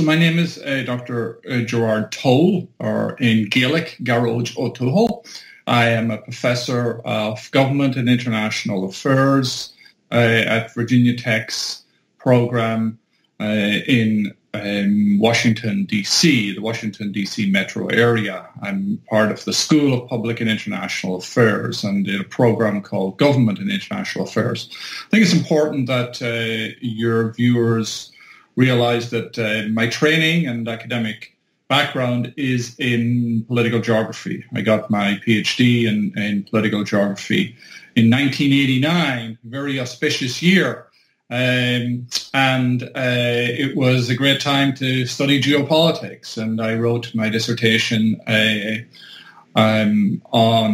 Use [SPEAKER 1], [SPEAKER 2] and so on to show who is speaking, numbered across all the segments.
[SPEAKER 1] So my name is Dr. Gerard Toal, or in Gaelic, Garoj O'Toole. I am a professor of government and international affairs at Virginia Tech's program in Washington, D.C., the Washington, D.C. metro area. I'm part of the School of Public and International Affairs and did a program called Government and International Affairs. I think it's important that your viewers realize that my training and academic background is in political geography. I got my PhD in political geography in 1989, a very auspicious year. It was a great time to study geopolitics, and I wrote my dissertation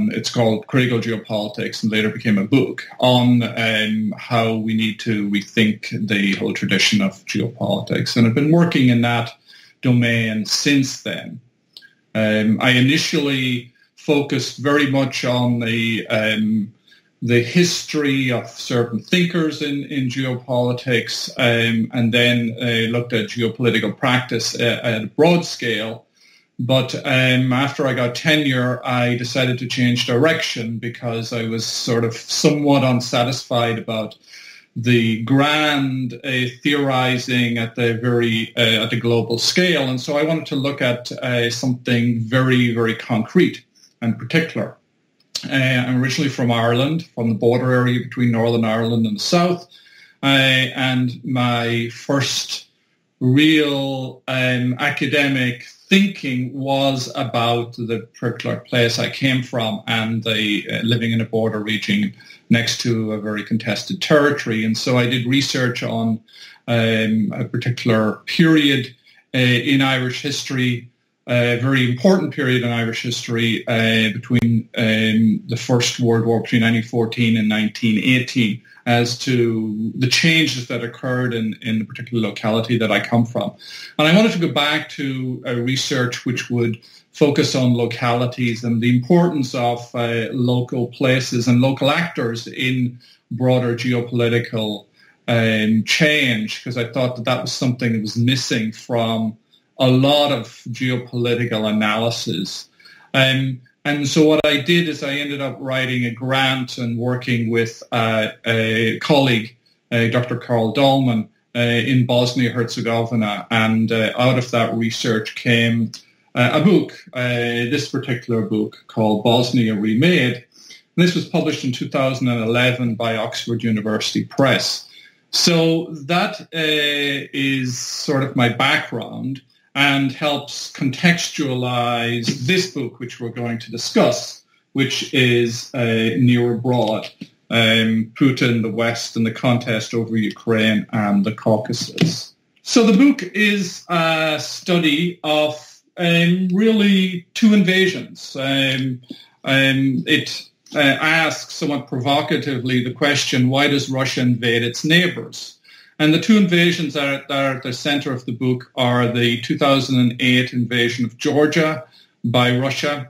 [SPEAKER 1] it's called Critical Geopolitics, and later became a book on how we need to rethink the whole tradition of geopolitics. And I've been working in that domain since then. I initially focused very much on the history of certain thinkers in geopolitics, and then looked at geopolitical practice at a broad scale. But after I got tenure, I decided to change direction because I was sort of somewhat unsatisfied about the grand theorizing at the global scale. And so I wanted to look at something very, very concrete and particular. I'm originally from Ireland, from the border area between Northern Ireland and the South. And my first real academic thinking was about the particular place I came from and living in a border region next to a very contested territory. And so I did research on a particular period in Irish history, a very important period in Irish history between the First World War, between 1914 and 1918, as to the changes that occurred in the particular locality that I come from. And I wanted to go back to research which would focus on localities and the importance of local places and local actors in broader geopolitical change, because I thought that was something that was missing from a lot of geopolitical analysis. And so what I did is I ended up writing a grant and working with a colleague, Dr. Karl Dahlman, in Bosnia-Herzegovina. And out of that research came a book, this particular book called Bosnia Remade. And this was published in 2011 by Oxford University Press. So that is sort of my background and helps contextualize this book, which we're going to discuss, which is Near Abroad, Putin, the West, and the contest over Ukraine and the Caucasus. So the book is a study of really two invasions. It asks somewhat provocatively the question, why does Russia invade its neighbors? And the two invasions that are at the center of the book are the 2008 invasion of Georgia by Russia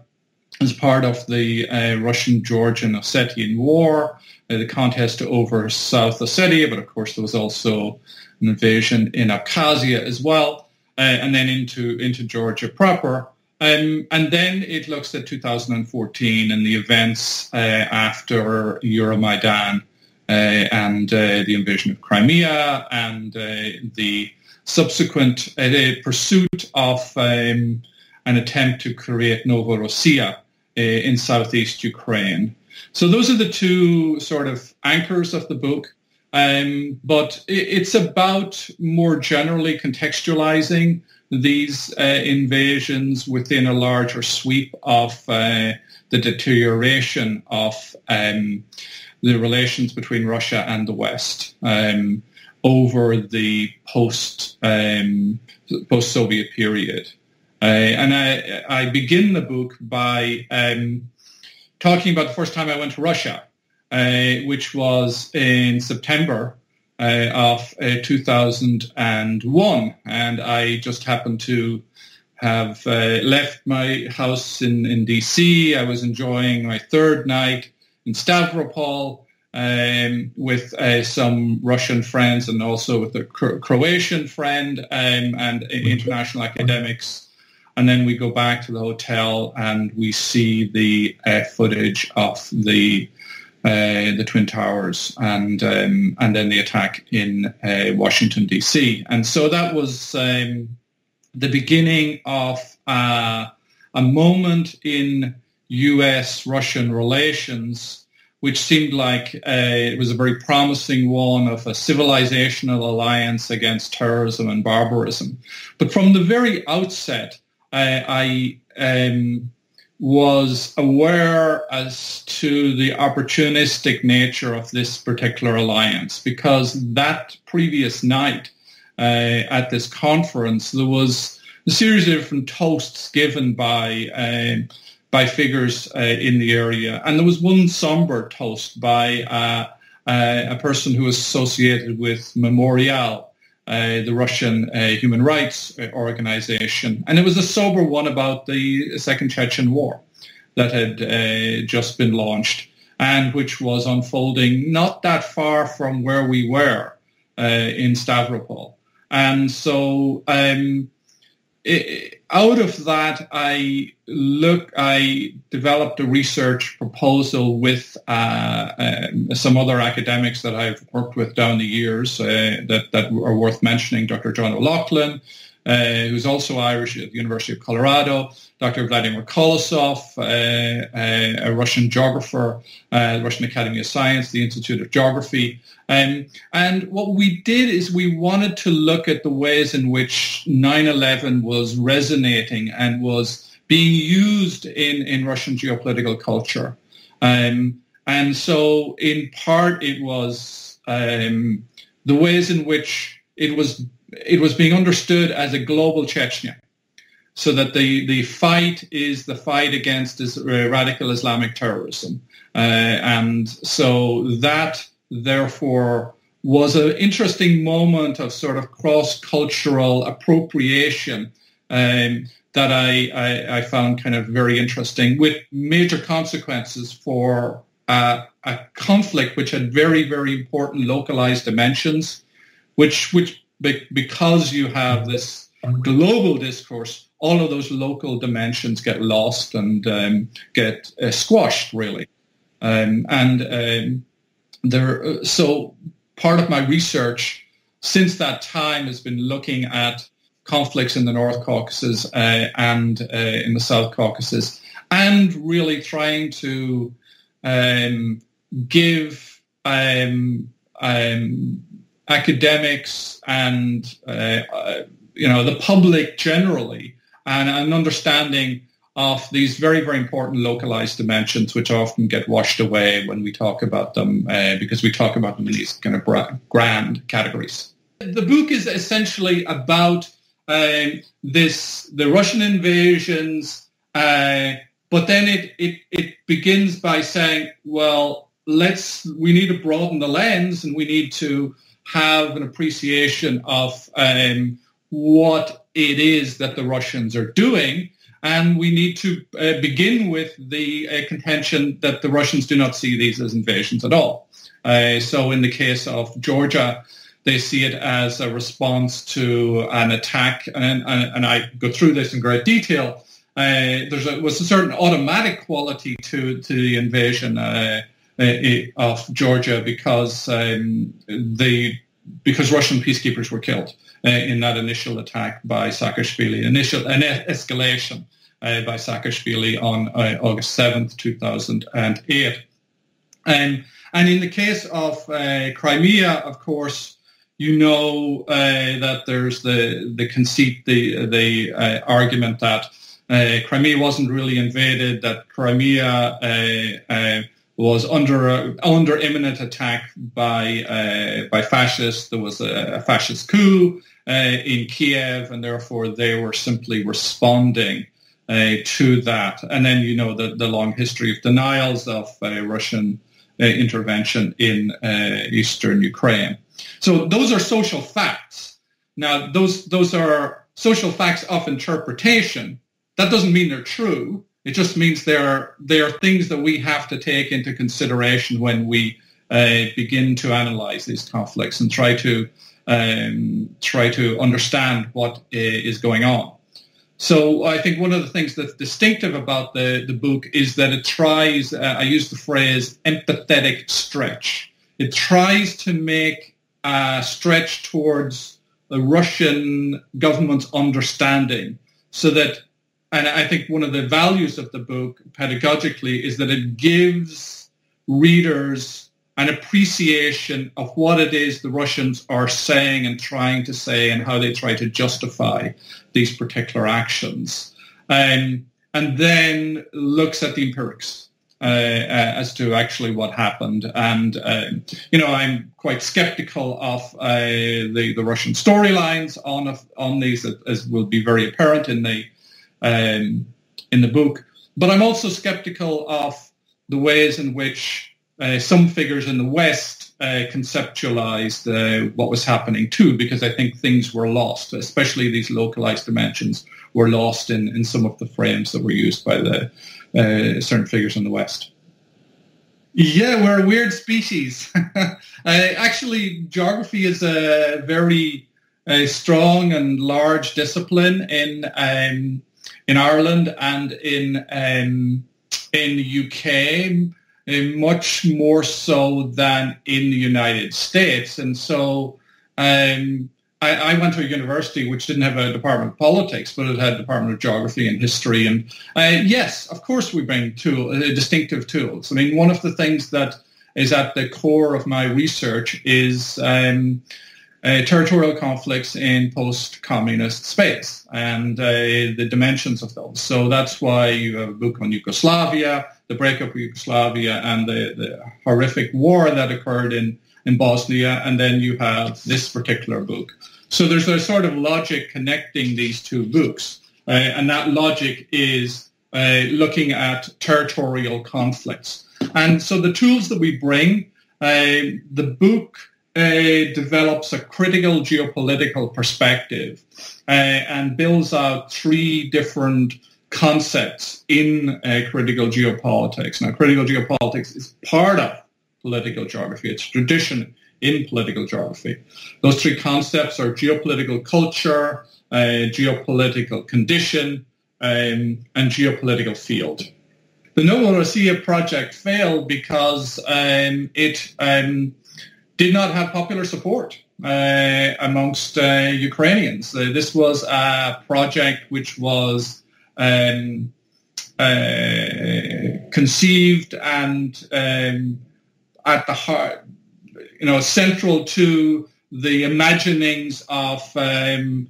[SPEAKER 1] as part of the Russian-Georgian Ossetian War, the contest over South Ossetia, but of course there was also an invasion in Abkhazia as well, and then into Georgia proper. And then it looks at 2014 and the events after Euromaidan, and the invasion of Crimea and the subsequent pursuit of an attempt to create Novorossiya in southeast Ukraine. So those are the two sort of anchors of the book. But it's about more generally contextualizing these invasions within a larger sweep of the deterioration of the relations between Russia and the West over the post-Soviet period. And I begin the book by talking about the first time I went to Russia, which was in September of 2001. And I just happened to have left my house in D.C. I was enjoying my third night in Stavropol, with some Russian friends and also with a Croatian friend and international academics. And then we go back to the hotel and we see the footage of the Twin Towers and then the attack in Washington, D.C. And so that was the beginning of a moment in U.S.-Russian relations, which seemed like it was a very promising one of a civilizational alliance against terrorism and barbarism. But from the very outset, I was aware as to the opportunistic nature of this particular alliance, because that previous night at this conference, there was a series of different toasts given by figures in the area. And there was one somber toast by a person who was associated with Memorial, the Russian human rights organization. And it was a sober one about the Second Chechen War that had just been launched and which was unfolding not that far from where we were in Stavropol. And so out of that, I developed a research proposal with some other academics that I've worked with down the years that are worth mentioning. Dr. John O'Loughlin, who's also Irish at the University of Colorado, Dr. Vladimir Kolosov, a Russian geographer, the Russian Academy of Science, the Institute of Geography. And what we did is we wanted to look at the ways in which 9/11 was resonating and was being used in Russian geopolitical culture. And so in part it was the ways in which it was being understood as a global Chechnya. So that the fight is the fight against radical Islamic terrorism. And so that, therefore, was an interesting moment of sort of cross-cultural appropriation that I found kind of very interesting, with major consequences for a conflict which had very, very important localized dimensions, which because you have this global discourse, all of those local dimensions get lost and get squashed, really. So part of my research since that time has been looking at conflicts in the North Caucasus and in the South Caucasus, and really trying to give academics and the public generally an understanding of these very, very important localized dimensions, which often get washed away when we talk about them because we talk about them in these kind of grand categories. The book is essentially about the Russian invasions, but then it begins by saying, well, we need to broaden the lens and we need to have an appreciation of what it is that the Russians are doing. And we need to begin with the contention that the Russians do not see these as invasions at all. So in the case of Georgia, they see it as a response to an attack. And I go through this in great detail. There was a certain automatic quality to the invasion of Georgia because Russian peacekeepers were killed in that initial attack by Saakashvili, an escalation by Saakashvili on August 7th, 2008. And in the case of Crimea, of course, that there's the conceit, the argument that Crimea wasn't really invaded, that Crimea was under imminent attack by fascists. There was a fascist coup in Kiev, and therefore they were simply responding to that. And then the long history of denials of Russian intervention in eastern Ukraine. So those are social facts. Now, those are social facts of interpretation. That doesn't mean they're true. It just means they are things that we have to take into consideration when we begin to analyze these conflicts and try to understand what is going on. So I think one of the things that's distinctive about the book is that it tries, I use the phrase, empathetic stretch. It tries to make a stretch towards the Russian government's understanding so that, and I think one of the values of the book pedagogically is that it gives readers an appreciation of what it is the Russians are saying and trying to say and how they try to justify these particular actions. And then looks at the empirics as to actually what happened. And, I'm quite skeptical of the Russian storylines on these, as will be very apparent in the book. But I'm also skeptical of the ways in which some figures in the West conceptualized what was happening too, because I think things were lost, especially these localized dimensions were lost in some of the frames that were used by the certain figures in the West. Yeah, we're a weird species. Actually, geography is a very strong and large discipline in Ireland and in the UK. Much more so than in the United States. And so I went to a university which didn't have a department of politics, but it had a department of geography and history. And yes, of course we bring distinctive tools. I mean, one of the things that is at the core of my research is territorial conflicts in post-communist space and the dimensions of those. So that's why you have a book on Yugoslavia, the breakup of Yugoslavia, and the horrific war that occurred in Bosnia, and then you have this particular book. So there's a sort of logic connecting these two books, and that logic is looking at territorial conflicts. And so the tools that we bring, the book develops a critical geopolitical perspective and builds out three different concepts in critical geopolitics. Now, critical geopolitics is part of political geography. It's tradition in political geography. Those three concepts are geopolitical culture, geopolitical condition, and geopolitical field. The Novorossiya project failed because it did not have popular support amongst Ukrainians. This was a project which was conceived and at the heart, central to the imaginings of a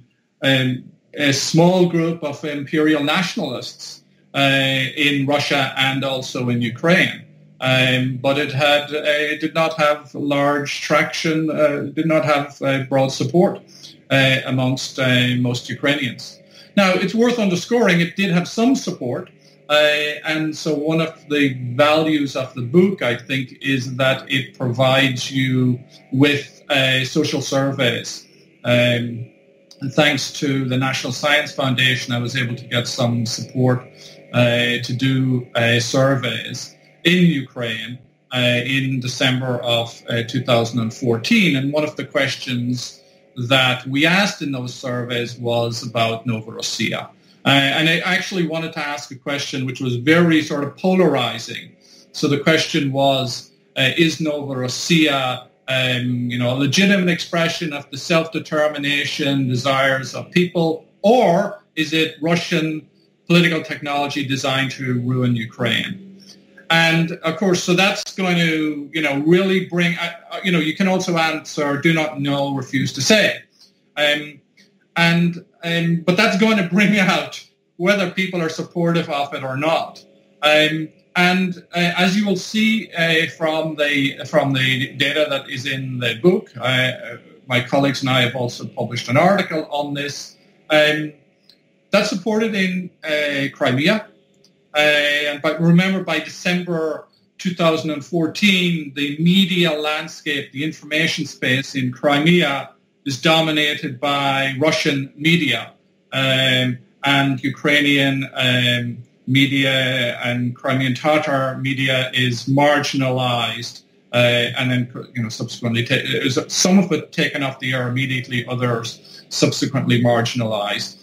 [SPEAKER 1] small group of imperial nationalists in Russia and also in Ukraine. But it did not have large traction, did not have broad support amongst most Ukrainians. Now, it's worth underscoring it did have some support, and so one of the values of the book, I think, is that it provides you with social surveys. And thanks to the National Science Foundation, I was able to get some support to do surveys in Ukraine in December of 2014. And one of the questions that we asked in those surveys was about Novorossiya. And I actually wanted to ask a question which was very sort of polarizing. So the question was, is Novorossiya a legitimate expression of the self-determination desires of people, or is it Russian political technology designed to ruin Ukraine? And of course, so that's going to, really bring, you can also answer, do not know, refuse to say. But that's going to bring out whether people are supportive of it or not. And as you will see from the data that is in the book, my colleagues and I have also published an article on this, that's supported in Crimea. But remember, by December 2014, the media landscape, the information space in Crimea is dominated by Russian media, and Ukrainian media and Crimean Tatar media is marginalized and then subsequently some of it taken off the air immediately, others subsequently marginalized.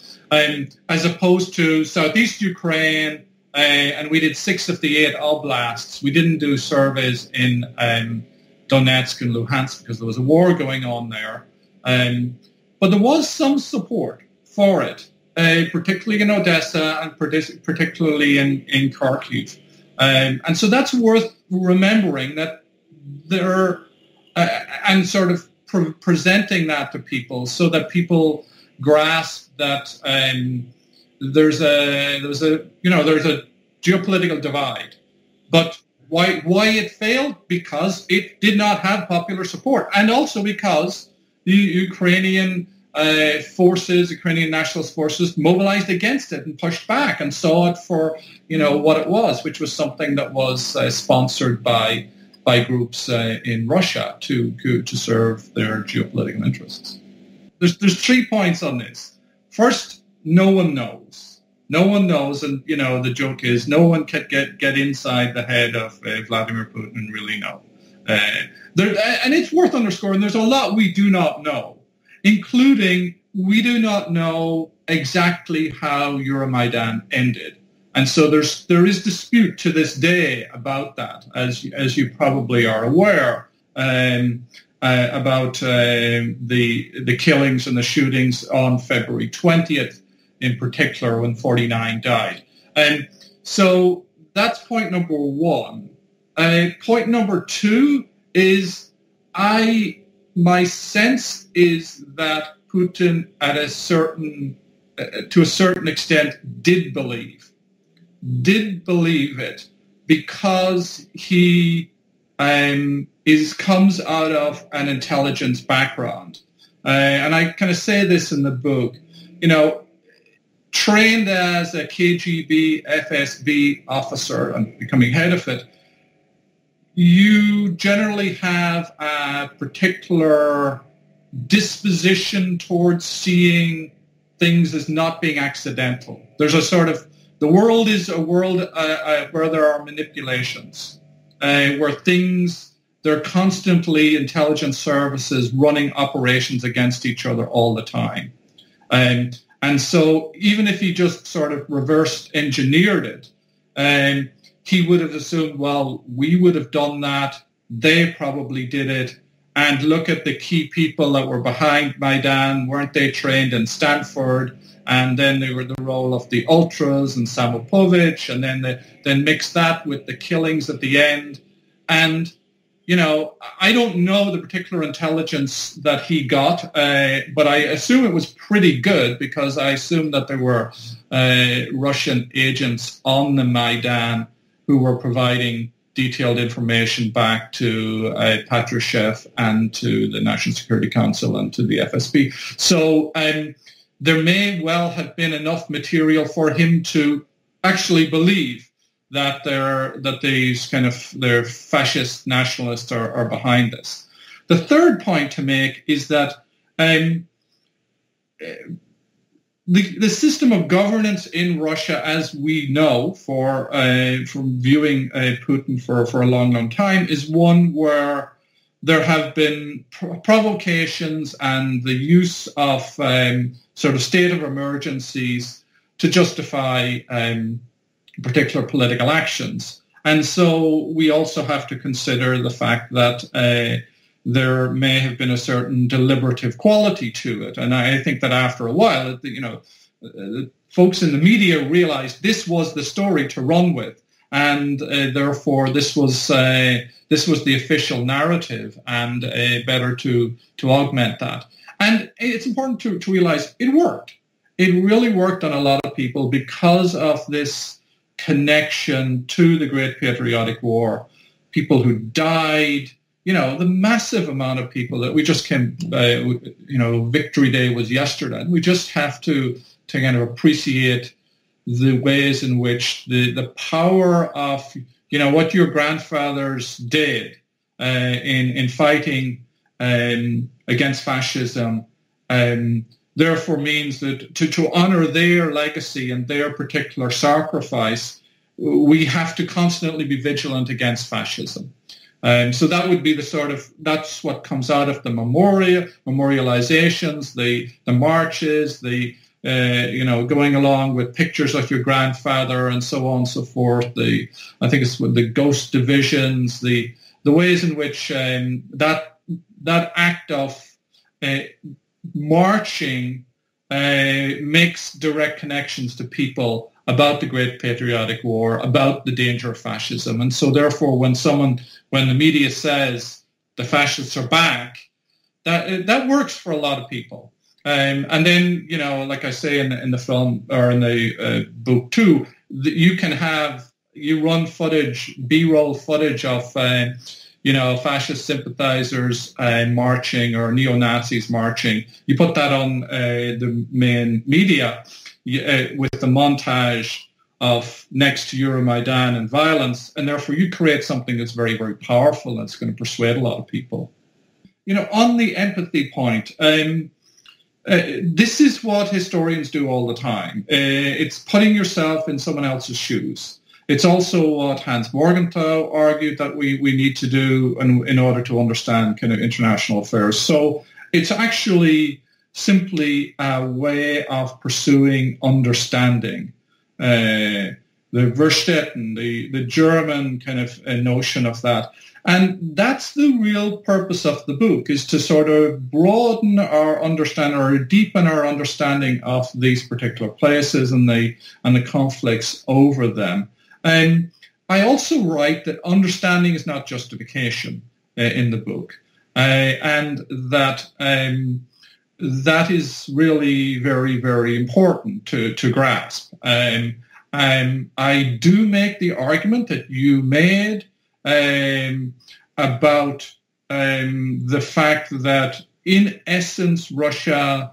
[SPEAKER 1] As opposed to southeast Ukraine, and we did 6 of the 8 oblasts. We didn't do surveys in Donetsk and Luhansk because there was a war going on there. But there was some support for it, particularly in Odessa and particularly in Kharkiv. And so that's worth remembering, that there, and sort of presenting that to people so that people grasp that there's a geopolitical divide. But why it failed? Because it did not have popular support, and also because the Ukrainian forces, Ukrainian nationalist forces, mobilized against it and pushed back and saw it for what it was, which was something that was sponsored by groups in Russia to serve their geopolitical interests. There's 3 points on this. First, no one knows. No one knows, and the joke is no one can get inside the head of Vladimir Putin and really know. And it's worth underscoring, there's a lot we do not know, including we do not know exactly how Euromaidan ended. And so there is dispute to this day about that, as you probably are aware, about the killings and the shootings on February 20th, in particular, when 49 died. And so that's point number 1. Point number 2 is my sense is that Putin, to a certain extent, did believe it, because he comes out of an intelligence background, and I kind of say this in the book. Trained as a KGB, FSB officer and becoming head of it, you generally have a particular disposition towards seeing things as not being accidental. There's a sort of, the world is a world where there are manipulations, where there are constantly intelligence services running operations against each other all the time. And so even if he just sort of reverse engineered it, he would have assumed, well, we would have done that, they probably did it, and look at the key people that were behind Maidan, weren't they trained in Stanford? And then they were the role of the ultras and Samopovich, and then mix that with the killings at the end. And I don't know the particular intelligence that he got, but I assume it was pretty good, because I assume that there were Russian agents on the Maidan who were providing detailed information back to Patrushev and to the National Security Council and to the FSB. So there may well have been enough material for him to actually believe that they're fascist nationalists are behind this. The third point to make is that the system of governance in Russia, as we know from viewing Putin for a long, long time, is one where there have been provocations and the use of sort of state of emergencies to justify particular political actions. And so we also have to consider the fact that there may have been a certain deliberative quality to it. And I think that after a while, folks in the media realized this was the story to run with, and therefore this was the official narrative, and better to augment that. And it's important to realize it worked. It really worked on a lot of people because of this connection to the Great Patriotic War. People who died, the massive amount of people that we just came, Victory Day was yesterday. And we just have to kind of appreciate the ways in which the power of, what your grandfathers did in fighting against fascism, therefore means that to honor their legacy and their particular sacrifice, we have to constantly be vigilant against fascism. So that would be that's what comes out of the memorializations, the marches, going along with pictures of your grandfather and so on and so forth. I think it's with the ghost divisions, the ways in which that act of marching makes direct connections to people about the Great Patriotic War, about the danger of fascism. And so therefore, when the media says the fascists are back, that works for a lot of people. And then, like I say in the film or in the book too, you run footage, B-roll footage of, fascist sympathizers marching or neo-Nazis marching. You put that on the main media with the montage of next to Euromaidan and violence, and therefore you create something that's very, very powerful and it's going to persuade a lot of people. On the empathy point, this is what historians do all the time. It's putting yourself in someone else's shoes. It's also what Hans Morgenthau argued that we need to do in order to understand kind of international affairs. So it's actually simply a way of pursuing understanding. The Verstehen, the German kind of notion of that. And that's the real purpose of the book, is to sort of broaden our understanding or deepen our understanding of these particular places and the conflicts over them. And I also write that understanding is not justification in the book, and that is really very, very important to grasp. I do make the argument that you made about the fact that, in essence, Russia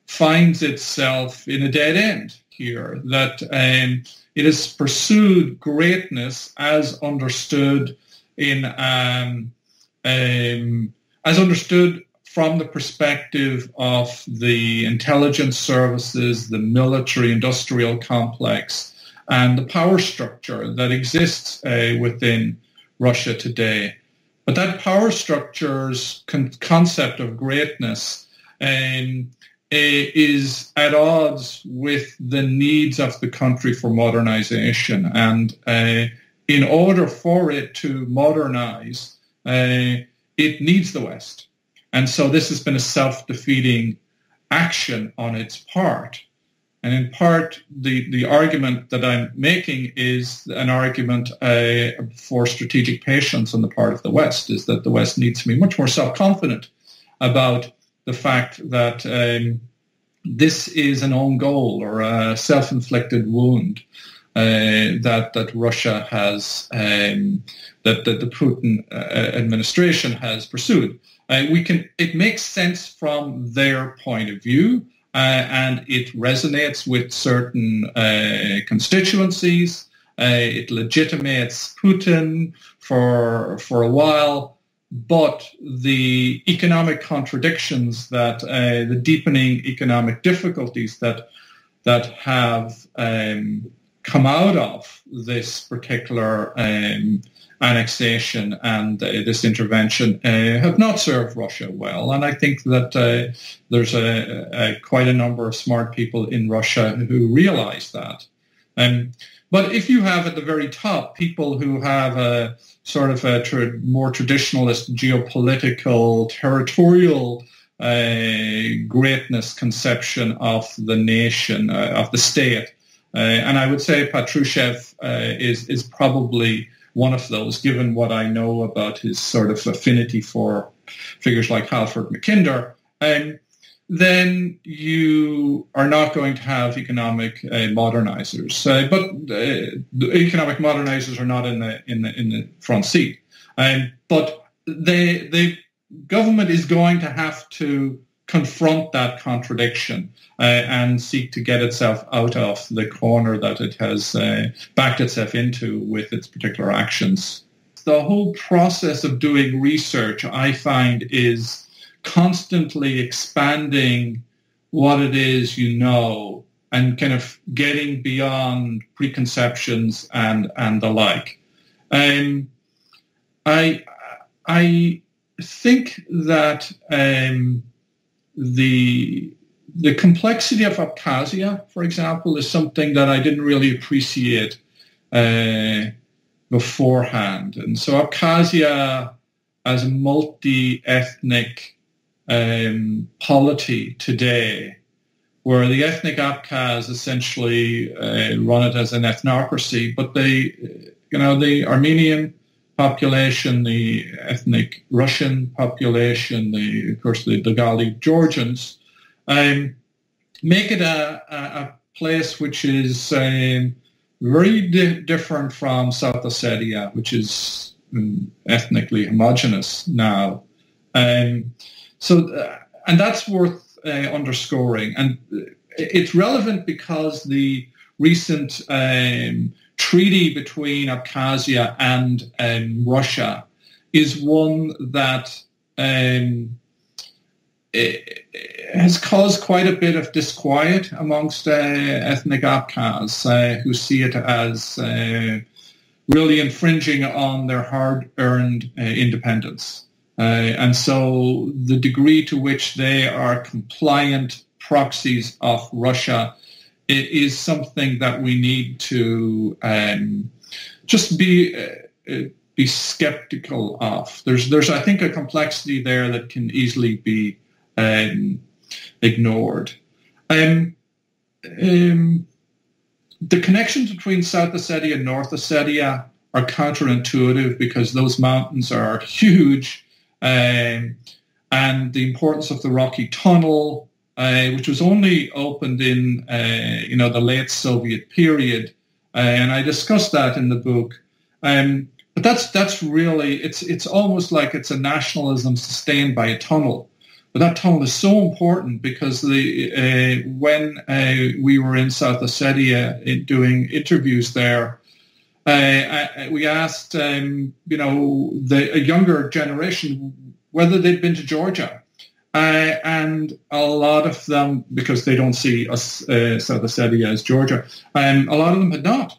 [SPEAKER 1] finds itself in a dead end here, that it has pursued greatness as understood from the perspective of the intelligence services, the military-industrial complex, and the power structure that exists within Russia today. But that power structure's concept of greatness is at odds with the needs of the country for modernization. And in order for it to modernize, it needs the West. And so this has been a self-defeating action on its part. And in part, the argument that I'm making is an argument for strategic patience on the part of the West, is that the West needs to be much more self-confident about the fact that this is an own goal or a self-inflicted wound that Russia has, that the Putin administration has pursued. It makes sense from their point of view, and it resonates with certain constituencies. It legitimates Putin for a while. But the economic contradictions the deepening economic difficulties that have come out of this particular annexation and this intervention have not served Russia well. And I think that there's quite a number of smart people in Russia who realize that. But if you have at the very top people who have a sort of a more traditionalist geopolitical, territorial greatness conception of the nation, of the state, and I would say Patrushev is probably one of those, given what I know about his sort of affinity for figures like Halford Mackinder, then you are not going to have economic modernizers. But the economic modernizers are not in the front seat. But the government is going to have to confront that contradiction and seek to get itself out of the corner that it has backed itself into with its particular actions. The whole process of doing research, I find, is constantly expanding what it is you know and kind of getting beyond preconceptions and the like. I think that the complexity of Abkhazia, for example, is something that I didn't really appreciate beforehand. And so Abkhazia as a multi-ethnic polity today, where the ethnic Abkhaz essentially run it as an ethnocracy, but the Armenian population, the ethnic Russian population, of course the Gali Georgians, make it a place which is very different from South Ossetia, which is ethnically homogenous now. And that's worth underscoring. And it's relevant because the recent treaty between Abkhazia and Russia is one that has caused quite a bit of disquiet amongst ethnic Abkhaz who see it as really infringing on their hard-earned independence. And so the degree to which they are compliant proxies of Russia is something that we need to just be skeptical of. There's I think a complexity there that can easily be ignored. The connections between South Ossetia and North Ossetia are counterintuitive because those mountains are huge, and the importance of the Rocky Tunnel, which was only opened in the late Soviet period, and I discussed that in the book. But that's really it's almost like it's a nationalism sustained by a tunnel. But that tunnel is so important because when we were in South Ossetia doing interviews there, we asked a younger generation whether they'd been to Georgia. And a lot of them, because they don't see South Ossetia as Georgia, a lot of them had not.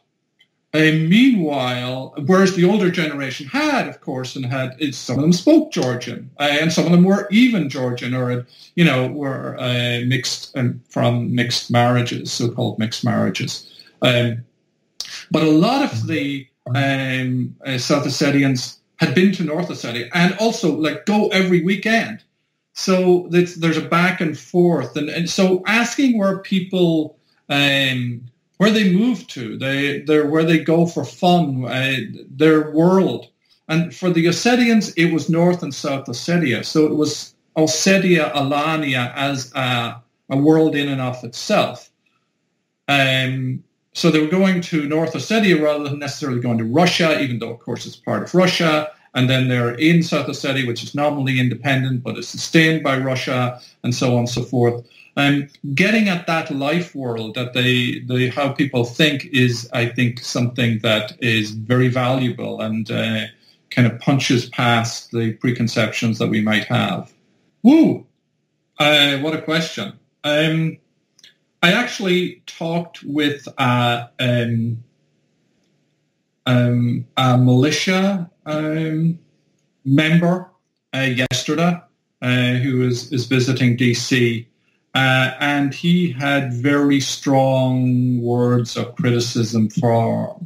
[SPEAKER 1] Meanwhile, whereas the older generation had, of course, and some of them spoke Georgian, and some of them were even Georgian, or were mixed from mixed marriages, so-called mixed marriages. But a lot of the South Ossetians had been to North Ossetia, and also go every weekend. So there's a back and forth, and so asking where people where they move to, where they go for fun, their world. And for the Ossetians, it was North and South Ossetia. So it was Ossetia, Alania as a world in and of itself. So they were going to North Ossetia rather than necessarily going to Russia, even though, of course, it's part of Russia. And then they're in South Ossetia, which is nominally independent, but is sustained by Russia, and so on and so forth. Getting at that life world, that how people think is, I think, something that is very valuable and kind of punches past the preconceptions that we might have. Woo! What a question. I actually talked with a militia member yesterday who is visiting DC. And he had very strong words of criticism for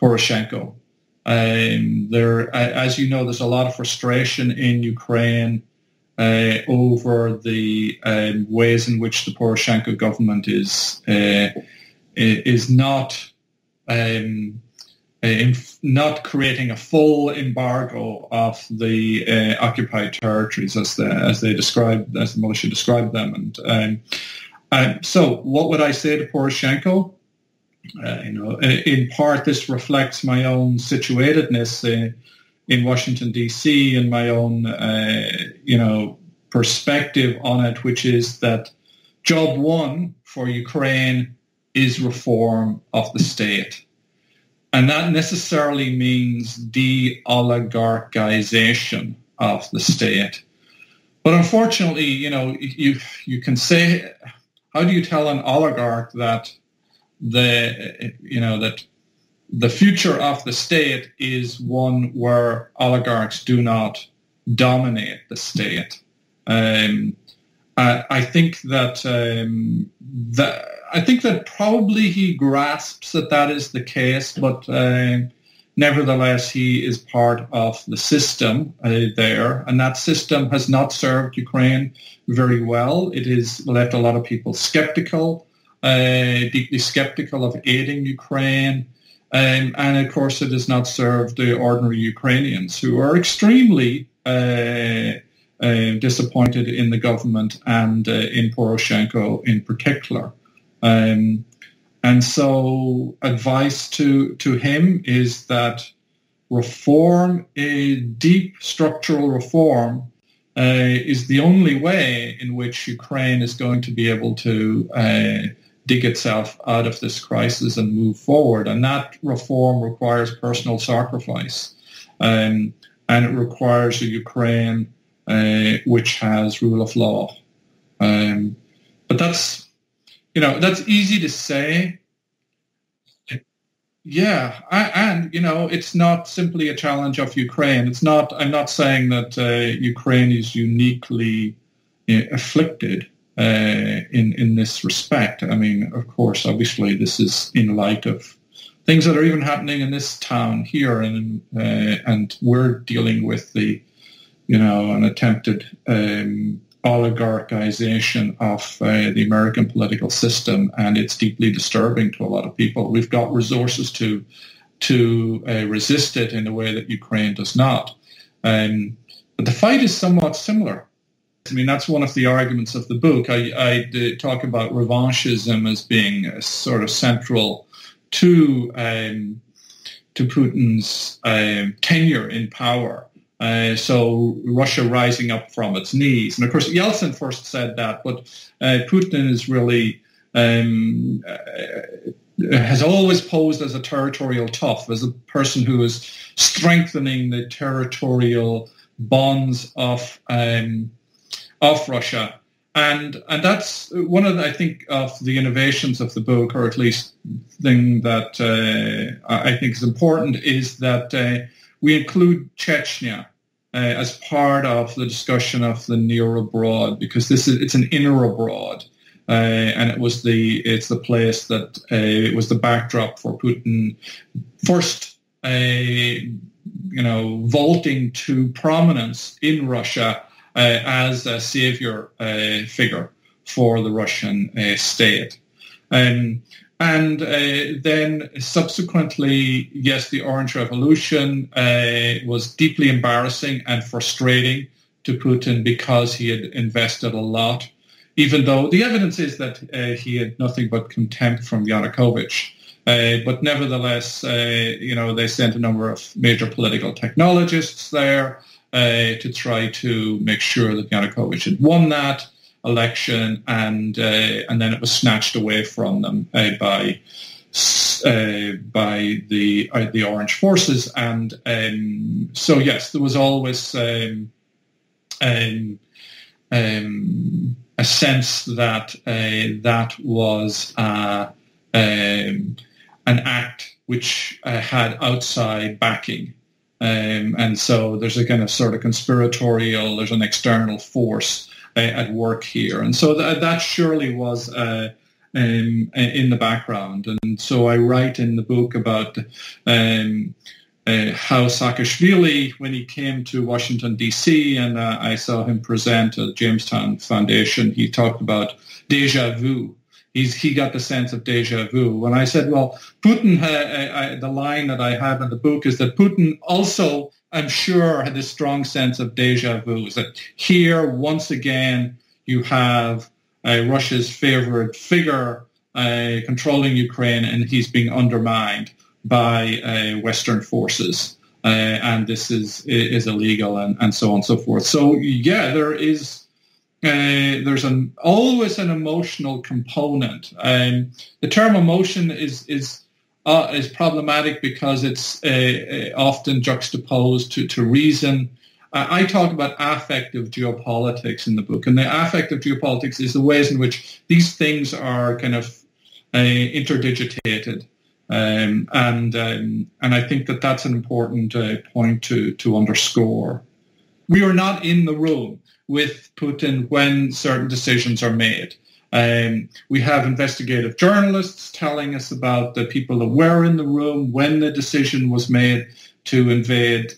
[SPEAKER 1] Poroshenko. As you know, there's a lot of frustration in Ukraine over the ways in which the Poroshenko government is not creating a full embargo of the occupied territories as the militia described them. And so what would I say to Poroshenko? In part, this reflects my own situatedness in Washington, D.C. and my own, perspective on it, which is that job one for Ukraine is reform of the state. And that necessarily means de-oligarchization of the state. But unfortunately, you can say, how do you tell an oligarch that the future of the state is one where oligarchs do not dominate the state. I think that probably he grasps that is the case, but nevertheless, he is part of the system there, and that system has not served Ukraine very well. It has left a lot of people skeptical, deeply skeptical of aiding Ukraine, and of course, it has not served the ordinary Ukrainians who are extremely disappointed in the government and in Poroshenko in particular. And so advice to him is that reform, a deep structural reform, is the only way in which Ukraine is going to be able to dig itself out of this crisis and move forward. And that reform requires personal sacrifice. And it requires a Ukraine which has rule of law. But that's easy to say. Yeah, and it's not simply a challenge of Ukraine. I'm not saying that Ukraine is uniquely afflicted in this respect. I mean, of course, obviously, this is in light of things that are even happening in this town here, and we're dealing with an attempted oligarchization of the American political system, and it's deeply disturbing to a lot of people. We've got resources to resist it in a way that Ukraine does not. But the fight is somewhat similar. I mean, that's one of the arguments of the book. I talk about revanchism as being sort of central to Putin's tenure in power. So Russia rising up from its knees. And of course, Yeltsin first said that, but Putin is really has always posed as a territorial tough, as a person who is strengthening the territorial bonds of Russia. And that's one of I think of the innovations of the book, or at least thing that I think is important, is that we include Chechnya as part of the discussion of the near abroad, because it's an inner abroad, and it's the place that it was the backdrop for Putin first, vaulting to prominence in Russia as a savior figure for the Russian state. And then subsequently, yes, the Orange Revolution was deeply embarrassing and frustrating to Putin because he had invested a lot, even though the evidence is that he had nothing but contempt from Yanukovych. But nevertheless, they sent a number of major political technologists there to try to make sure that Yanukovych had won that election, and then it was snatched away from them by the Orange forces, and so yes, there was always a sense that that was an act which had outside backing, and so there's a kind of sort of conspiratorial. There's an external force at work here, and so that surely was in the background. And so I write in the book about how Saakashvili, when he came to Washington D.C. and I saw him present at Jamestown Foundation, he talked about déjà vu. He got the sense of déjà vu. When I said, well, Putin, the line that I have in the book is that Putin also, I'm sure, had this strong sense of déjà vu, is that here, once again, you have Russia's favorite figure controlling Ukraine, and he's being undermined by Western forces, and this is illegal, and so on and so forth. So, yeah, there's always an emotional component. The term emotion is problematic because it's often juxtaposed to reason. I talk about affective geopolitics in the book, and the affective geopolitics is the ways in which these things are kind of interdigitated. And I think that that's an important point to underscore. We are not in the room with Putin when certain decisions are made. We have investigative journalists telling us about the people that were in the room when the decision was made to invade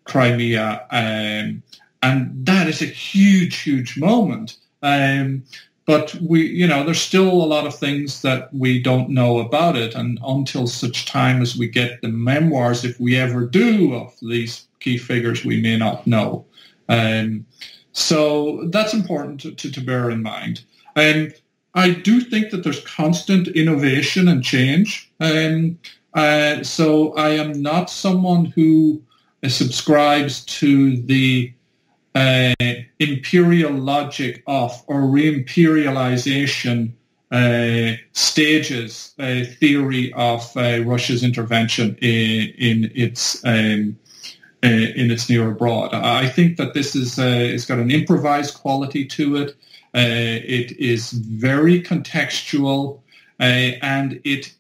[SPEAKER 1] Crimea, and that is a huge, huge moment. But there's still a lot of things that we don't know about it, and until such time as we get the memoirs, if we ever do, of these key figures, we may not know. So that's important to bear in mind. I do think that there's constant innovation and change. So I am not someone who subscribes to the imperial logic of or re-imperialization stages theory of Russia's intervention in its near abroad. I think that this is it's got an improvised quality to it. It is very contextual, and it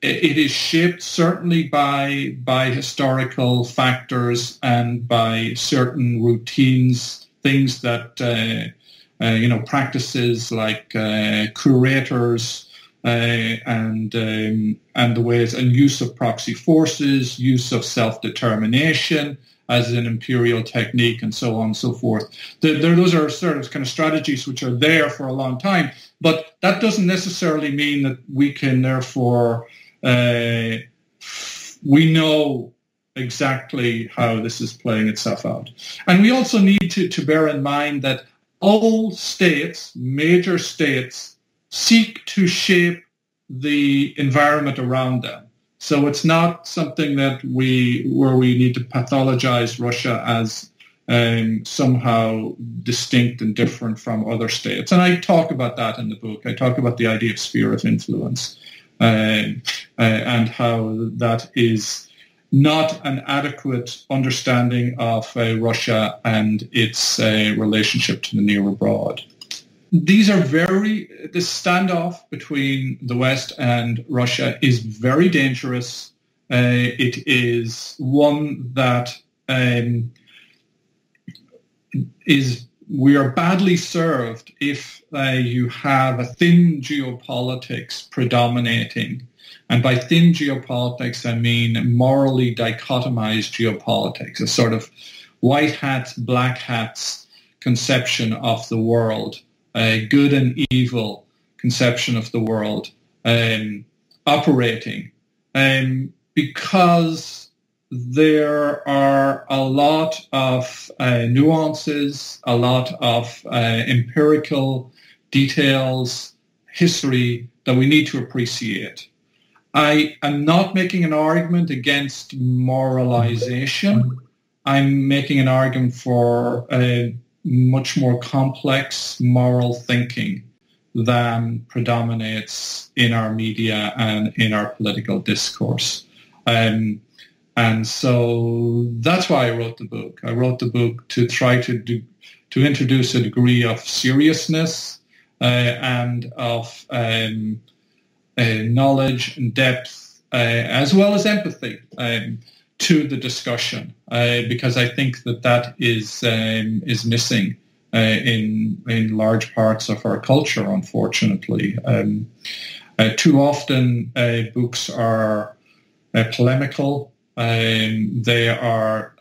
[SPEAKER 1] is shaped certainly by historical factors and by certain routines, things that practices like curators and the ways and use of proxy forces, use of self-determination as an imperial technique, and so on and so forth. Those are sort of kind of strategies which are there for a long time, but that doesn't necessarily mean that we can therefore we know exactly how this is playing itself out. And we also need to bear in mind that all states, major states, seek to shape the environment around them. So it's not something that we need to pathologize Russia as somehow distinct and different from other states. And I talk about that in the book. I talk about the idea of sphere of influence and how that is not an adequate understanding of Russia and its relationship to the near abroad. These are the standoff between the West and Russia is very dangerous. It is one that we are badly served if you have a thin geopolitics predominating. And by thin geopolitics, I mean morally dichotomized geopolitics, a sort of white hats, black hats conception of the world. Good and evil conception of the world operating, because there are a lot of nuances, a lot of empirical details, history that we need to appreciate. I am not making an argument against moralization. I'm making an argument for much more complex moral thinking than predominates in our media and in our political discourse. And so that's why I wrote the book. I wrote the book to try to introduce a degree of seriousness and of knowledge and depth, as well as empathy, to the discussion, because I think that is missing in large parts of our culture, unfortunately. Too often, books are polemical. They are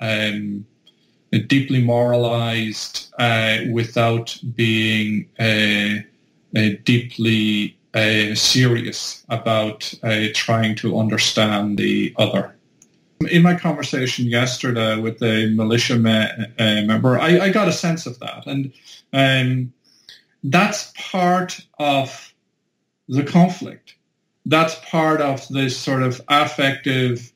[SPEAKER 1] deeply moralized without being deeply serious about trying to understand the other. In my conversation yesterday with the militia member, I got a sense of that. And that's part of the conflict. That's part of this sort of affective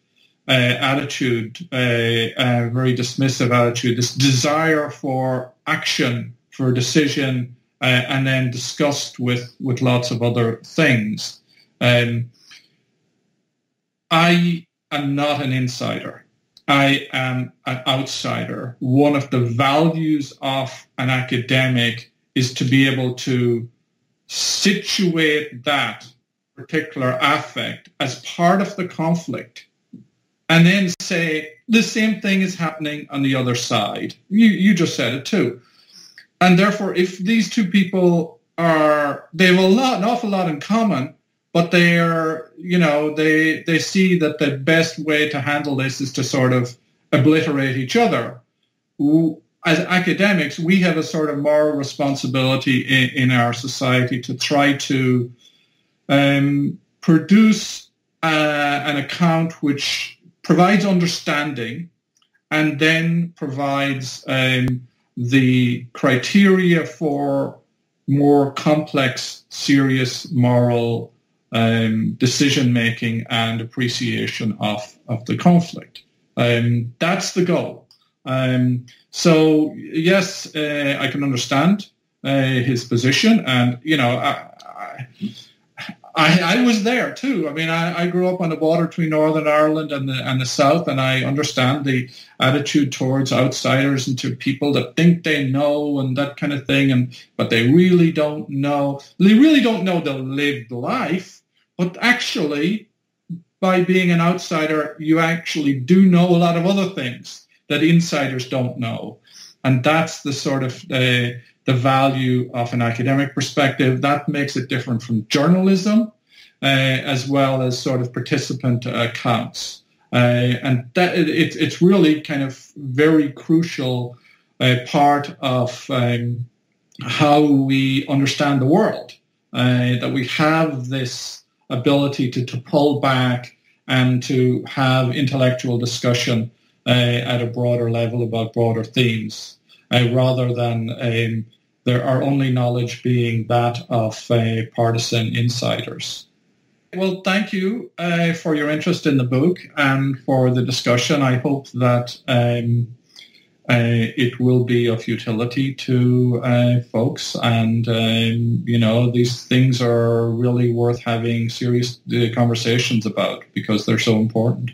[SPEAKER 1] attitude, very dismissive attitude, this desire for action, for decision, and then discussed with lots of other things. I'm not an insider. I am an outsider. One of the values of an academic is to be able to situate that particular affect as part of the conflict and then say the same thing is happening on the other side. You just said it too. And therefore, if these two people they have an awful lot in common, but they see that the best way to handle this is to sort of obliterate each other. As academics, we have a sort of moral responsibility in our society to try to produce an account which provides understanding and then provides the criteria for more complex, serious moral decision-making and appreciation of the conflict. That's the goal. So yes, I can understand his position, and I was there too. I mean, I grew up on the border between Northern Ireland and the South, and I understand the attitude towards outsiders and to people that think they know and that kind of thing, but they really don't know. They really don't know the lived life. But actually, by being an outsider, you actually do know a lot of other things that insiders don't know, and that's the sort of the value of an academic perspective. That makes it different from journalism, as well as sort of participant accounts. And that it's really kind of very crucial part of how we understand the world, that we have this ability to pull back and to have intellectual discussion at a broader level about broader themes, rather than our only knowledge being that of partisan insiders. Well, thank you for your interest in the book and for the discussion. I hope that it will be of utility to folks, and these things are really worth having serious conversations about because they're so important.